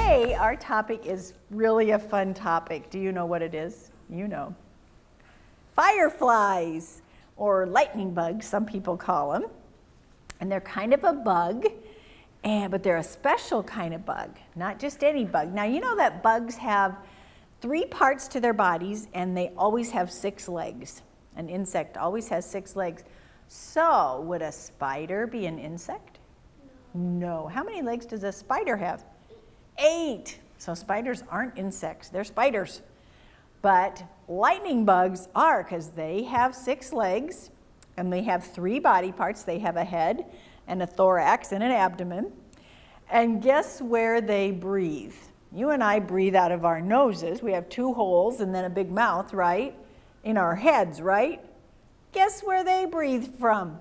Today, our topic is really a fun topic. Do you know what it is? You know. Fireflies, or lightning bugs, some people call them. And they're kind of a bug, but they're a special kind of bug, not just any bug. Now, you know that bugs have 3 parts to their bodies, and they always have 6 legs. An insect always has 6 legs. So, would a spider be an insect? No. How many legs does a spider have? 8. So spiders aren't insects, they're spiders. But lightning bugs are, because they have 6 legs and they have 3 body parts. They have a head and a thorax and an abdomen. And guess where they breathe? You and I breathe out of our noses. We have 2 holes and then a big mouth, right? In our heads, right? Guess where they breathe from?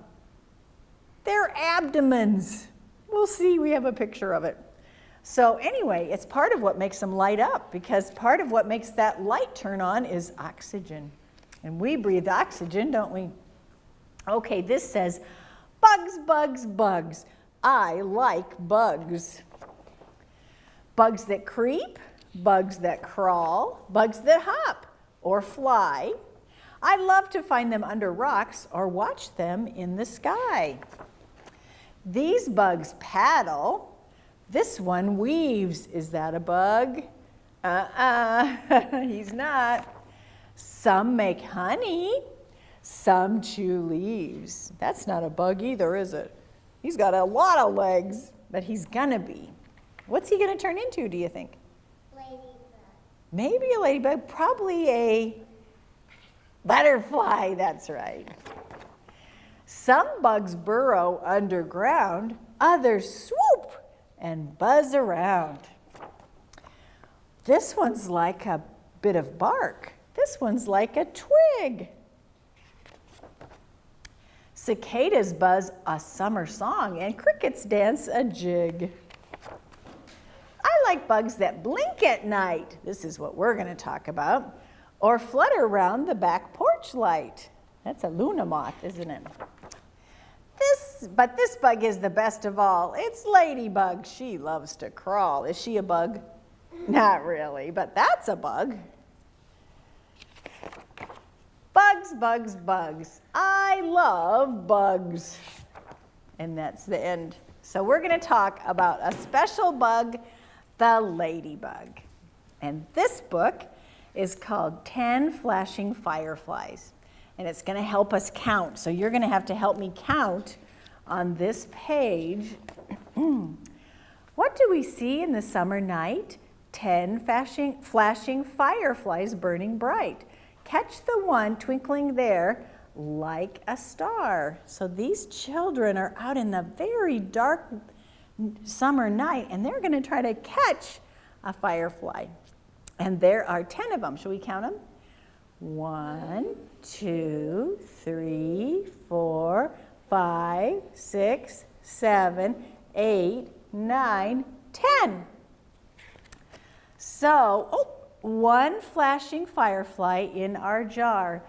Their abdomens. We'll see, we have a picture of it. So anyway, it's part of what makes them light up, because part of what makes that light turn on is oxygen. And we breathe oxygen, don't we? Okay, this says, bugs, bugs, bugs. I like bugs. Bugs that creep, bugs that crawl, bugs that hop or fly. I love to find them under rocks or watch them in the sky. These bugs paddle. This one weaves. Is that a bug? He's not. Some make honey. Some chew leaves. That's not a bug either, is it? He's got a lot of legs, but he's gonna be. What's he gonna turn into, do you think? Ladybug. Maybe a ladybug, probably a butterfly, that's right. Some bugs burrow underground, others swoop and buzz around. This one's like a bit of bark. This one's like a twig. Cicadas buzz a summer song and crickets dance a jig. I like bugs that blink at night. This is what we're going to talk about. Or flutter around the back porch light. That's a Luna moth, isn't it? But this bug is the best of all. It's Ladybug. She loves to crawl. Is she a bug? Not really, but that's a bug. Bugs, bugs, bugs. I love bugs. And that's the end. So we're going to talk about a special bug, the ladybug. And this book is called 10 Flashing Fireflies. And it's going to help us count. So you're going to have to help me count on this page. What do we see in the summer night? 10 flashing fireflies burning bright. Catch the one twinkling there like a star. So these children are out in the very dark summer night, and they're going to try to catch a firefly. And there are 10 of them. Shall we count them? 1, 2, 3, 4, 5, 6, 7, 8, 9, 10. So, one flashing firefly in our jar.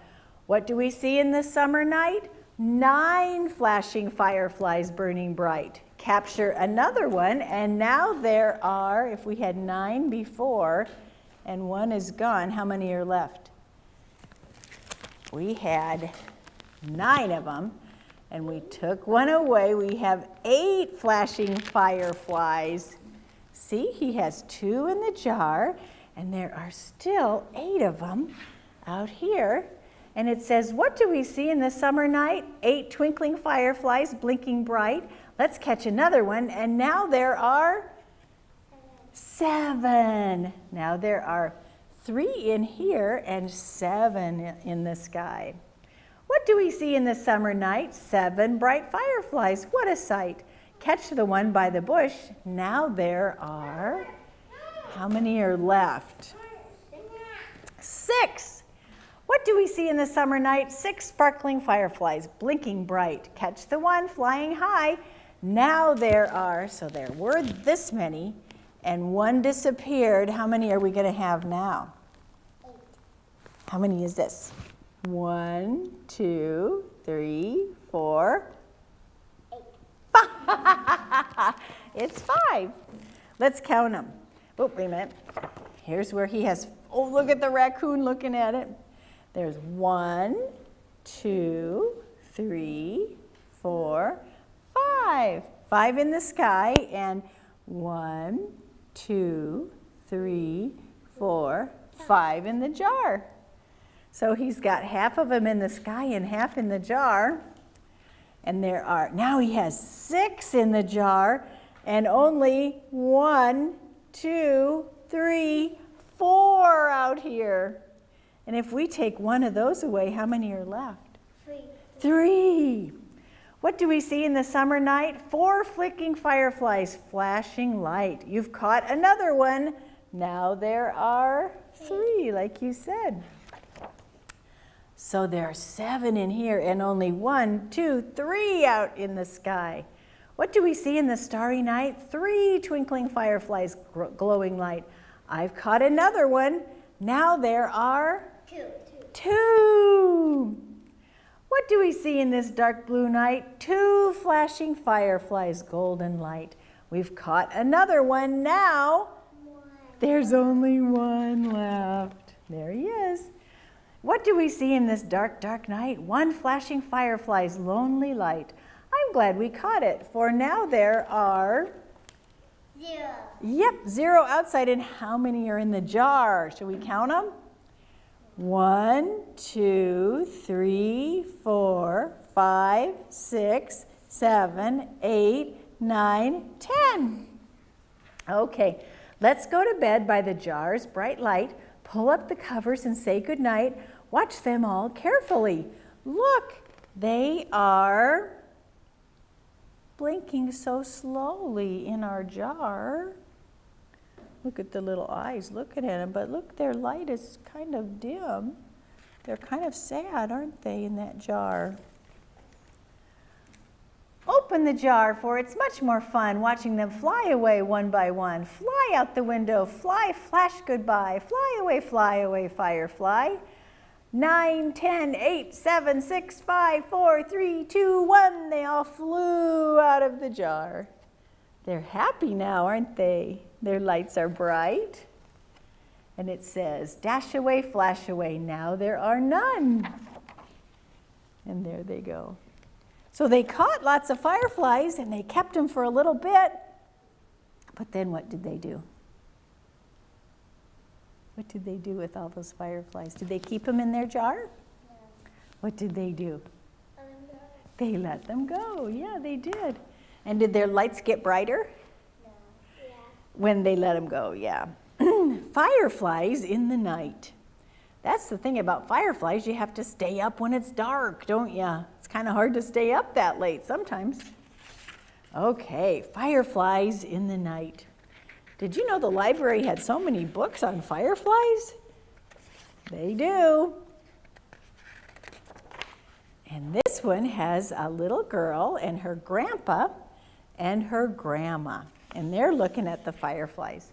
What do we see in the summer night? 9 flashing fireflies burning bright. Capture another one, and now there are, if we had 9 before, and 1 is gone, how many are left? We had 9 of them, and we took 1 away. We have 8 flashing fireflies. See, he has 2 in the jar, and there are still 8 of them out here. And it says, what do we see in the summer night? 8 twinkling fireflies blinking bright. Let's catch another one, and now there are 7. Now there are 3 in here and 7 in the sky. What do we see in the summer night? 7 bright fireflies. What a sight. Catch the one by the bush. Now there are, how many are left? 6. What do we see in the summer night? 6 sparkling fireflies blinking bright. Catch the one flying high. Now there are, so there were this many, and 1 disappeared. How many are we going to have now? 8. How many is this? 1, 2, 3, 4. 8. It's 5. Let's count them. Oh, wait a minute. Here's where he has, oh, look at the raccoon looking at it. There's 1, 2, 3, 4, 5. 5 in the sky, and 1, 2, 3, 4, 5 in the jar. So he's got half of them in the sky and half in the jar. And now he has 6 in the jar and only 1, 2, 3, 4 out here. And if we take one of those away, how many are left? 3. 3. What do we see in the summer night? 4 flicking fireflies, flashing light. You've caught another one. Now there are 3, like you said. So there are 7 in here and only 1, 2, 3 out in the sky. What do we see in the starry night? 3 twinkling fireflies, glowing light. I've caught another one. Now there are 2. What do we see in this dark blue night? 2 flashing fireflies, golden light. We've caught another one. Now there's only 1 left. There he is. What do we see in this dark, dark night? 1 flashing firefly's lonely light. I'm glad we caught it, for now there are 0. Yep, 0 outside. And how many are in the jar? Shall we count them? 1, 2, 3, 4, 5, 6, 7, 8, 9, 10. Okay, let's go to bed by the jar's bright light. Pull up the covers and say goodnight. Watch them all carefully. Look, they are blinking so slowly in our jar. Look at the little eyes looking at them, but look, their light is kind of dim. They're kind of sad, aren't they, in that jar? Open the jar, for it's much more fun watching them fly away one by one. Fly out the window, fly, flash goodbye. Fly away, firefly. 9, 10, 8, 7, 6, 5, 4, 3, 2, 1. They all flew out of the jar. They're happy now, aren't they? Their lights are bright. And it says, dash away, flash away, now there are none. And there they go. So they caught lots of fireflies and they kept them for a little bit. But then what did they do? What did they do with all those fireflies? Did they keep them in their jar? No. What did they do? They let them go. Yeah, they did. And did their lights get brighter? No. Yeah. When they let them go, yeah. Fireflies in the night. That's the thing about fireflies. You have to stay up when it's dark, don't you? It's kind of hard to stay up that late sometimes. Okay, fireflies in the night. Did you know the library had so many books on fireflies? They do. And this one has a little girl and her grandpa and her grandma. And they're looking at the fireflies.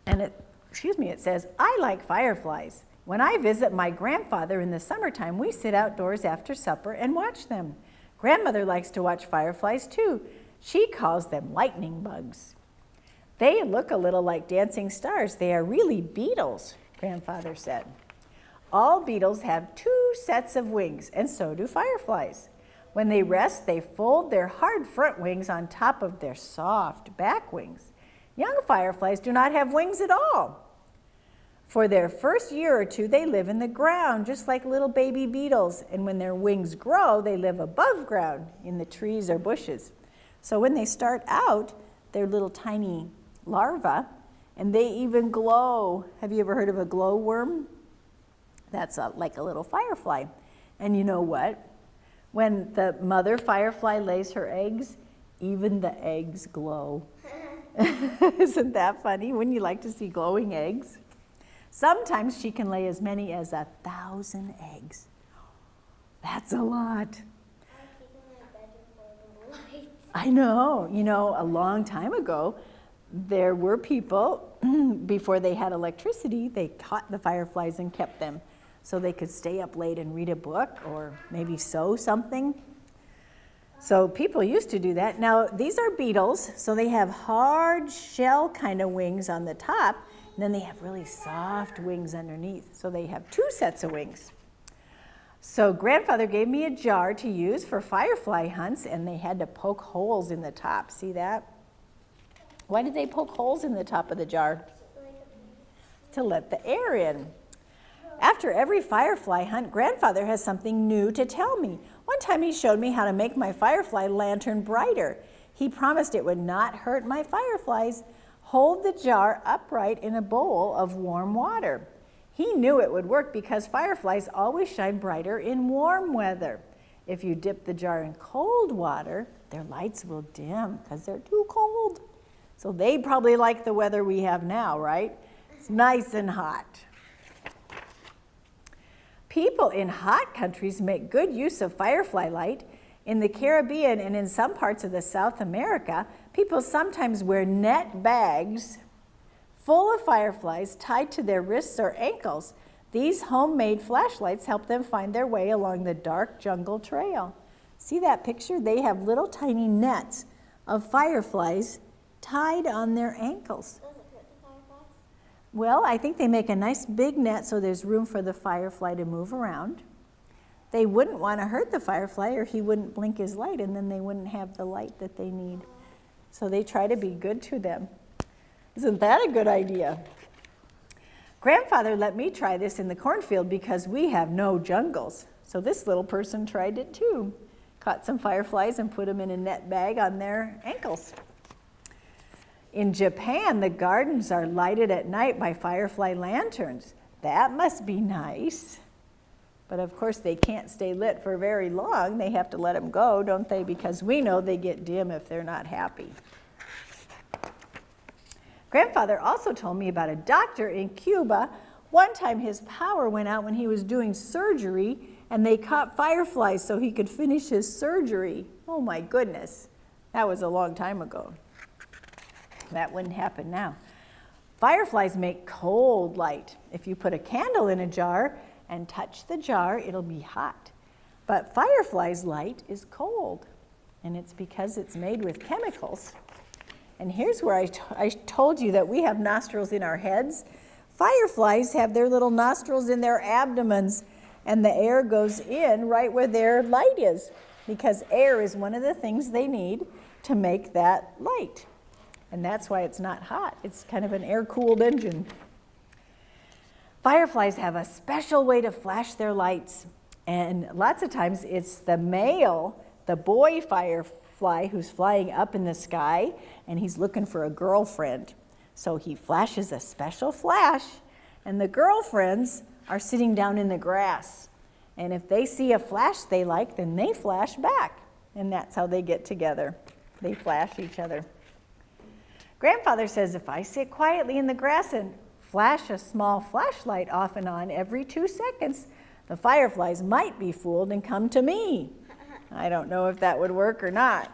And it says, I like fireflies. When I visit my grandfather in the summertime, we sit outdoors after supper and watch them. Grandmother likes to watch fireflies too. She calls them lightning bugs. They look a little like dancing stars. They are really beetles, Grandfather said. All beetles have 2 sets of wings, and so do fireflies. When they rest, they fold their hard front wings on top of their soft back wings. Young fireflies do not have wings at all. For their first year or 2, they live in the ground, just like little baby beetles. And when their wings grow, they live above ground in the trees or bushes. So when they start out, they're little tiny larvae, and they even glow. Have you ever heard of a glowworm? That's like a little firefly. And you know what? When the mother firefly lays her eggs, even the eggs glow. Isn't that funny? Wouldn't you like to see glowing eggs? Sometimes she can lay as many as 1,000 eggs. That's a lot. I know. You know, a long time ago, there were people, before they had electricity, they caught the fireflies and kept them so they could stay up late and read a book or maybe sew something. So people used to do that. Now, these are beetles, so they have hard shell kind of wings on the top, and then they have really soft wings underneath. So they have two sets of wings. So grandfather gave me a jar to use for firefly hunts, and they had to poke holes in the top. See that? Why did they poke holes in the top of the jar? To let the air in. After every firefly hunt, grandfather has something new to tell me. One time he showed me how to make my firefly lantern brighter. He promised it would not hurt my fireflies. Hold the jar upright in a bowl of warm water. He knew it would work because fireflies always shine brighter in warm weather. If you dip the jar in cold water, their lights will dim because they're too cold. So they probably like the weather we have now, right? It's nice and hot. People in hot countries make good use of firefly light. In the Caribbean and in some parts of the South America, people sometimes wear net bags full of fireflies tied to their wrists or ankles. These homemade flashlights help them find their way along the dark jungle trail. See that picture? They have little tiny nets of fireflies tied on their ankles. Well, I think they make a nice big net so there's room for the firefly to move around. They wouldn't want to hurt the firefly or he wouldn't blink his light and then they wouldn't have the light that they need. So they try to be good to them. Isn't that a good idea? Grandfather let me try this in the cornfield because we have no jungles. So this little person tried it too. Caught some fireflies and put them in a net bag on their ankles. In Japan, the gardens are lighted at night by firefly lanterns. That must be nice. But of course, they can't stay lit for very long. They have to let them go, don't they? Because we know they get dim if they're not happy. Grandfather also told me about a doctor in Cuba. One time his power went out when he was doing surgery, and they caught fireflies so he could finish his surgery. Oh my goodness, that was a long time ago. That wouldn't happen now. Fireflies make cold light. If you put a candle in a jar and touch the jar, it'll be hot. But fireflies' light is cold, and it's because it's made with chemicals. And here's where I told you that we have nostrils in our heads. Fireflies have their little nostrils in their abdomens, and the air goes in right where their light is, because air is one of the things they need to make that light. And that's why it's not hot. It's kind of an air-cooled engine. Fireflies have a special way to flash their lights. And lots of times it's the male, the boy firefly, who's flying up in the sky, and he's looking for a girlfriend. So he flashes a special flash, and the girlfriends are sitting down in the grass. And if they see a flash they like, then they flash back. And that's how they get together. They flash each other. Grandfather says if I sit quietly in the grass and flash a small flashlight off and on every 2 seconds, the fireflies might be fooled and come to me. I don't know if that would work or not.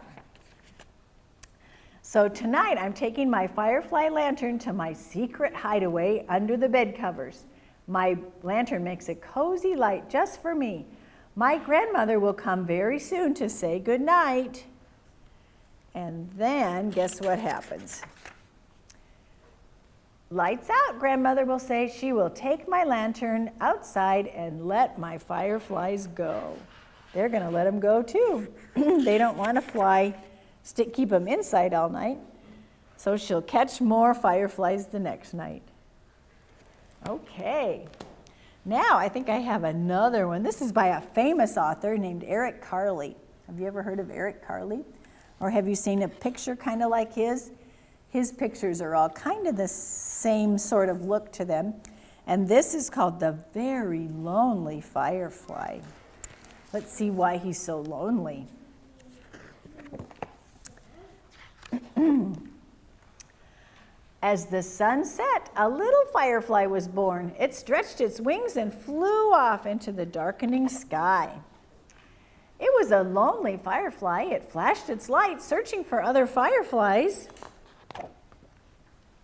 So tonight I'm taking my firefly lantern to my secret hideaway under the bed covers. My lantern makes a cozy light just for me. My grandmother will come very soon to say good night. And then guess what happens? Lights out, grandmother will say. She will take my lantern outside and let my fireflies go. They're going to let them go too. They don't want to fly, keep them inside all night. So she'll catch more fireflies the next night. Okay. Now I think I have another one. This is by a famous author named Eric Carle. Have you ever heard of Eric Carle? Or have you seen a picture kind of like his? His pictures are all kind of the same sort of look to them. And this is called The Very Lonely Firefly. Let's see why he's so lonely. As the sun set, a little firefly was born. It stretched its wings and flew off into the darkening sky. It was a lonely firefly. It flashed its light, searching for other fireflies.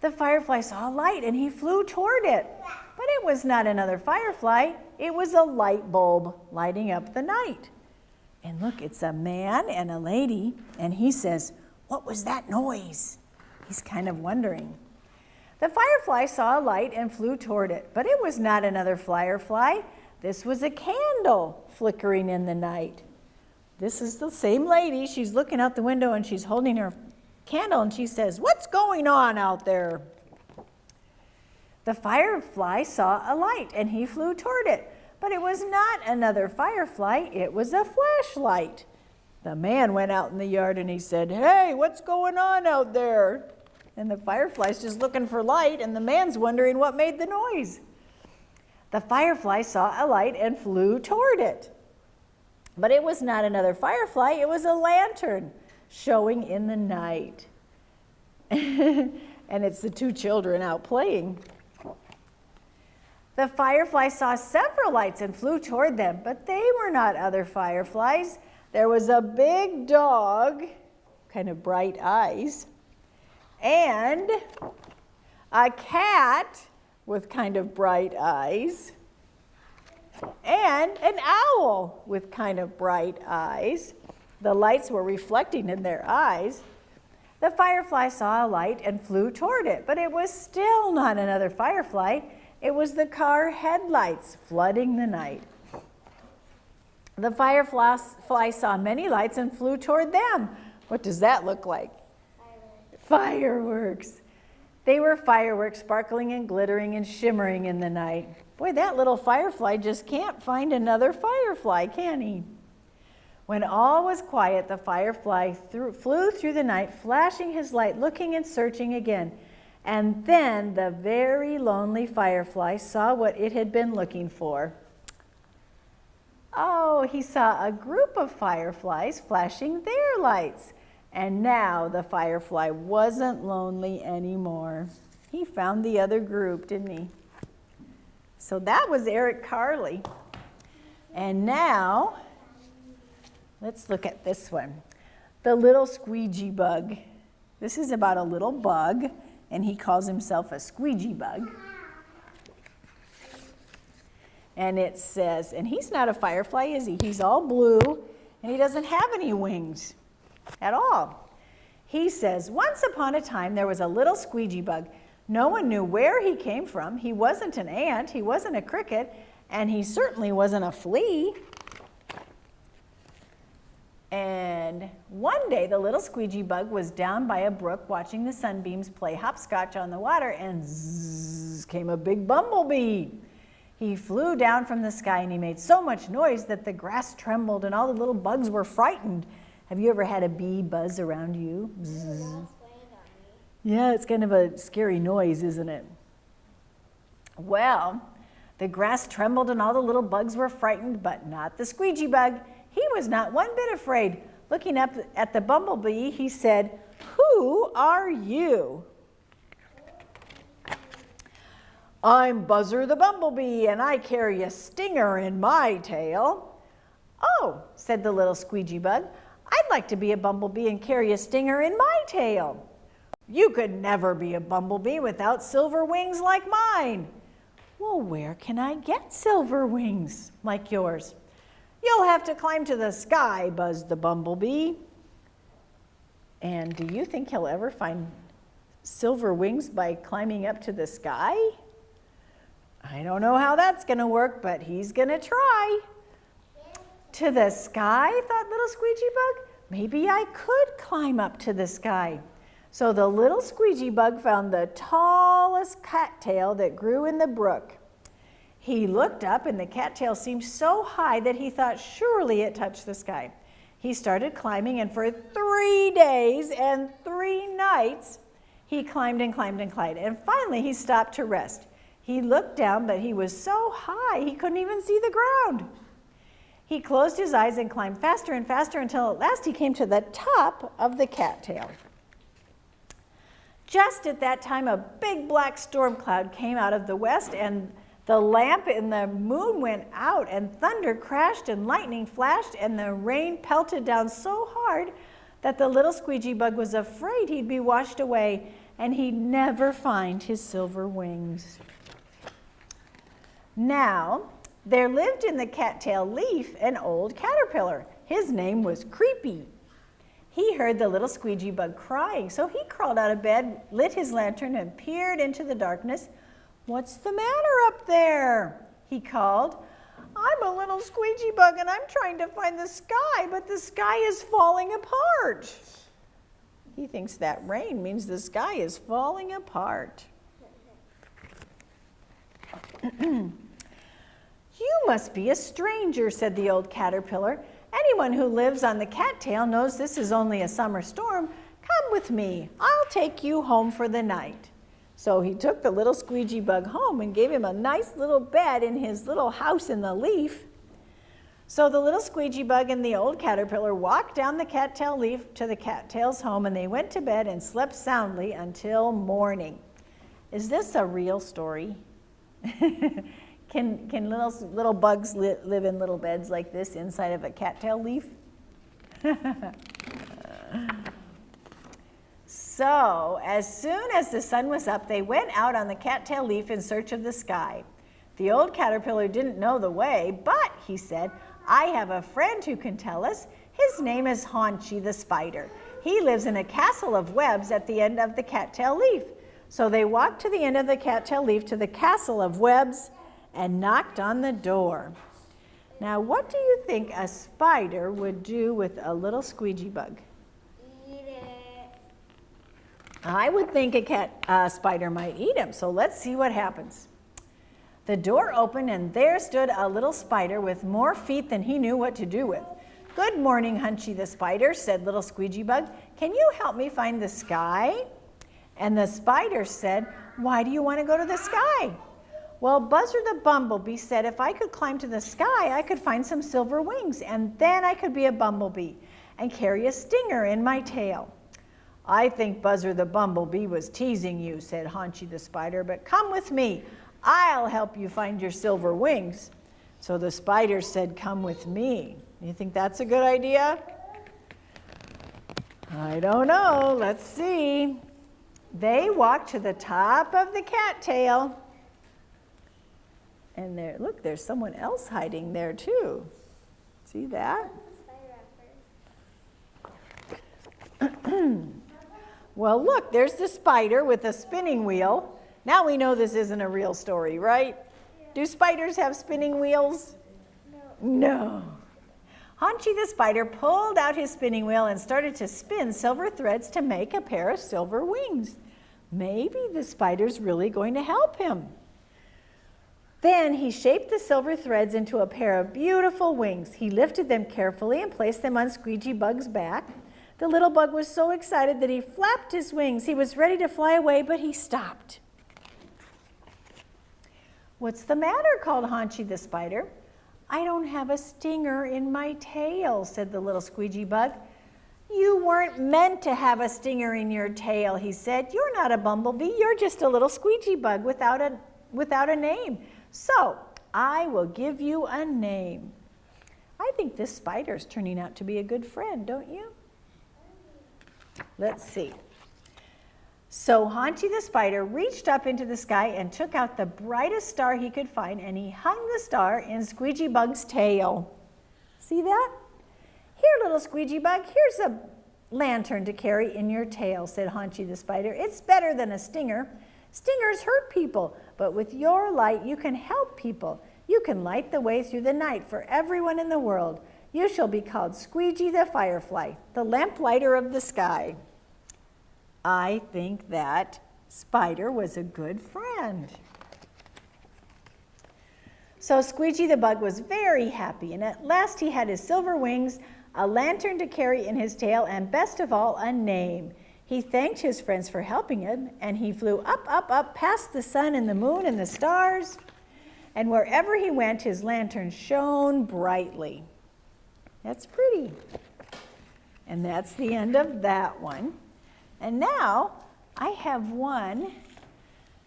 The firefly saw a light and he flew toward it. But it was not another firefly. It was a light bulb lighting up the night. And look, it's a man and a lady, and he says, "What was that noise?" He's kind of wondering. The firefly saw a light and flew toward it, but it was not another firefly. This was a candle flickering in the night. This is the same lady. She's looking out the window and she's holding her candle and she says, "What's going on out there?" The firefly saw a light and he flew toward it, but it was not another firefly. It was a flashlight. The man went out in the yard and he said, "Hey, what's going on out there?" And the firefly's just looking for light, and the man's wondering what made the noise. The firefly saw a light and flew toward it. But it was not another firefly, it was a lantern showing in the night. And it's the two children out playing. The firefly saw several lights and flew toward them, but they were not other fireflies. There was a big dog, kind of bright eyes, and a cat with kind of bright eyes, and an owl with kind of bright eyes. The lights were reflecting in their eyes. The firefly saw a light and flew toward it, but it was still not another firefly. It was the car headlights flooding the night. The firefly saw many lights and flew toward them. What does that look like? Fireworks. They were fireworks sparkling and glittering and shimmering in the night. Boy, that little firefly just can't find another firefly, can he? When all was quiet, the firefly flew through the night, flashing his light, looking and searching again. And then the very lonely firefly saw what it had been looking for. Oh, he saw a group of fireflies flashing their lights. And now the firefly wasn't lonely anymore. He found the other group, didn't he? So that was Eric Carley. And now, let's look at this one. The little squeegee bug. This is about a little bug, and he calls himself a squeegee bug. And it says, and he's not a firefly, is he? He's all blue, and he doesn't have any wings at all. He says, once upon a time there was a little squeegee bug. No one knew where he came from. He wasn't an ant, he wasn't a cricket, and he certainly wasn't a flea. And one day the little squeegee bug was down by a brook watching the sunbeams play hopscotch on the water, and zzz came a big bumblebee. He flew down from the sky and he made so much noise that the grass trembled and all the little bugs were frightened. Have you ever had a bee buzz around you? Bzz. Yeah, it's kind of a scary noise, isn't it? Well, the grass trembled and all the little bugs were frightened, but not the squeegee bug. He was not one bit afraid. Looking up at the bumblebee, he said, "Who are you?" "I'm Buzzer the Bumblebee, and I carry a stinger in my tail." "Oh," said the little squeegee bug, "I'd like to be a bumblebee and carry a stinger in my tail." "You could never be a bumblebee without silver wings like mine." "Well, where can I get silver wings like yours?" "You'll have to climb to the sky," buzzed the bumblebee. And do you think he'll ever find silver wings by climbing up to the sky? I don't know how that's going to work, but he's going to try. To the sky, thought little squeegee bug. Maybe I could climb up to the sky. So the little squeegee bug found the tallest cattail that grew in the brook. He looked up and the cattail seemed so high that he thought surely it touched the sky. He started climbing, and for 3 days and 3 nights, he climbed and climbed and climbed. And finally he stopped to rest. He looked down, but he was so high he couldn't even see the ground. He closed his eyes and climbed faster and faster until at last he came to the top of the cattail. Just at that time, a big black storm cloud came out of the west, and the lamp in the moon went out, and thunder crashed, and lightning flashed, and the rain pelted down so hard that the little squeegee bug was afraid he'd be washed away, and he'd never find his silver wings. Now, there lived in the cattail leaf an old caterpillar. His name was Creepy. He heard the little squeegee bug crying, so he crawled out of bed, lit his lantern, and peered into the darkness. "What's the matter up there?" he called. "I'm a little squeegee bug and I'm trying to find the sky, but the sky is falling apart." He thinks that rain means the sky is falling apart. "You must be a stranger," said the old caterpillar. "Anyone who lives on the cattail knows this is only a summer storm. Come with me. I'll take you home for the night." So he took the little squeegee bug home and gave him a nice little bed in his little house in the leaf. So the little squeegee bug and the old caterpillar walked down the cattail leaf to the cattail's home, and they went to bed and slept soundly until morning. Is this a real story? Can little bugs live in little beds like this inside of a cattail leaf? So, as soon as the sun was up, they went out on the cattail leaf in search of the sky. The old caterpillar didn't know the way, but, he said, "I have a friend who can tell us. His name is Haunchy the spider. He lives in a castle of webs at the end of the cattail leaf." So they walked to the end of the cattail leaf to the castle of webs and knocked on the door. Now, what do you think a spider would do with a little squeegee bug? Eat it. I would think a spider might eat him, so let's see what happens. The door opened and there stood a little spider with more feet than he knew what to do with. "Good morning, Hunchy the spider," said little squeegee bug. "Can you help me find the sky?" And the spider said, "Why do you want to go to the sky?" "Well, Buzzer the bumblebee said if I could climb to the sky, I could find some silver wings, and then I could be a bumblebee and carry a stinger in my tail." "I think Buzzer the bumblebee was teasing you," said Haunchy the spider, "but come with me. I'll help you find your silver wings." So the spider said, "Come with me." You think that's a good idea? I don't know. Let's see. They walked to the top of the cattail. And there, look, there's someone else hiding there too. See that? Well, look, there's the spider with a spinning wheel. Now we know this isn't a real story, right? Yeah. Do spiders have spinning wheels? No. Haunchy the spider pulled out his spinning wheel and started to spin silver threads to make a pair of silver wings. Maybe the spider's really going to help him. Then he shaped the silver threads into a pair of beautiful wings. He lifted them carefully and placed them on Squeegee Bug's back. The little bug was so excited that he flapped his wings. He was ready to fly away, but he stopped. "What's the matter?" called Haunchy the spider. "I don't have a stinger in my tail," said the little squeegee bug. "You weren't meant to have a stinger in your tail," he said. "You're not a bumblebee. You're just a little squeegee bug without a name. So I will give you a name." I think this spider's turning out to be a good friend, don't you? Let's see. So Haunchy the spider reached up into the sky and took out the brightest star he could find, and he hung the star in Squeegee Bug's tail. See that? "Here, little squeegee bug, here's a lantern to carry in your tail," said Haunchy the spider. "It's better than a stinger. Stingers hurt people, but with your light you can help people. You can light the way through the night for everyone in the world. You shall be called Squeegee the Firefly, the lamplighter of the sky." I think that spider was a good friend. So Squeegee the bug was very happy, and at last he had his silver wings, a lantern to carry in his tail, and best of all, a name. He thanked his friends for helping him, and he flew up, up, up past the sun and the moon and the stars. And wherever he went, his lantern shone brightly. That's pretty. And that's the end of that one. And now I have one,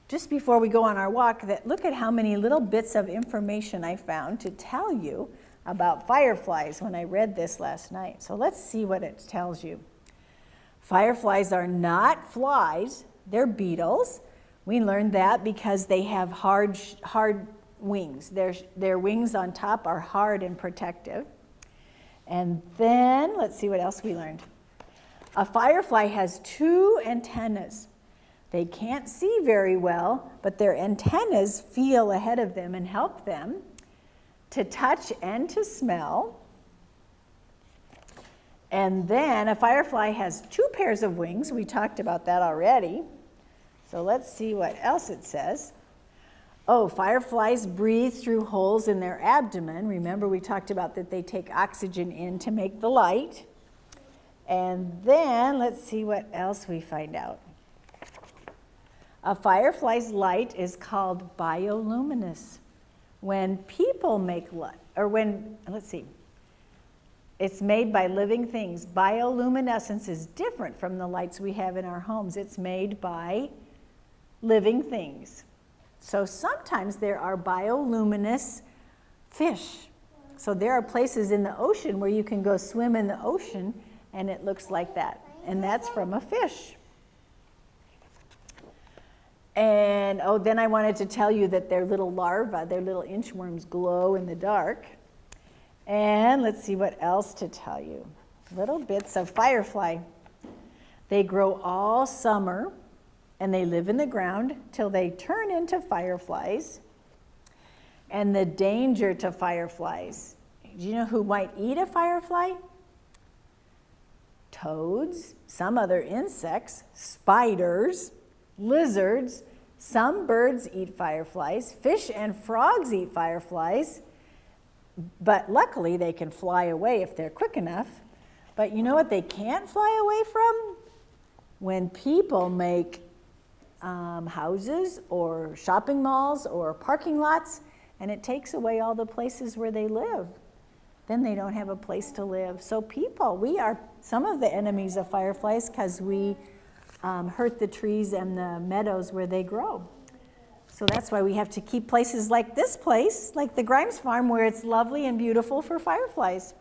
just before we go on our walk, that look at how many little bits of information I found to tell you about fireflies when I read this last night. So let's see what it tells you. Fireflies are not flies, they're beetles. We learned that because they have hard wings. Their wings on top are hard and protective. And then, let's see what else we learned. A firefly has 2 antennas. They can't see very well, but their antennas feel ahead of them and help them to touch and to smell. And then a firefly has 2 pairs of wings. We talked about that already. So let's see what else it says. Oh, fireflies breathe through holes in their abdomen. Remember, we talked about that they take oxygen in to make the light. And then let's see what else we find out. A firefly's light is called bioluminescence. When people make light, or when, let's see, it's made by living things. Bioluminescence is different from the lights we have in our homes. It's made by living things. So sometimes there are bioluminescent fish. So there are places in the ocean where you can go swim in the ocean and it looks like that. And that's from a fish. And oh, then I wanted to tell you that their little larvae, their little inchworms, glow in the dark. And let's see what else to tell you. Little bits of firefly. They grow all summer and they live in the ground till they turn into fireflies. And the danger to fireflies. Do you know who might eat a firefly? Toads, some other insects, spiders, lizards. Some birds eat fireflies. Fish and frogs eat fireflies. But luckily they can fly away if they're quick enough. But you know what they can't fly away from? When people make houses or shopping malls or parking lots, and it takes away all the places where they live. Then they don't have a place to live. So people, we are some of the enemies of fireflies because we hurt the trees and the meadows where they grow. So that's why we have to keep places like this place, like the Grimes farm, where it's lovely and beautiful for fireflies.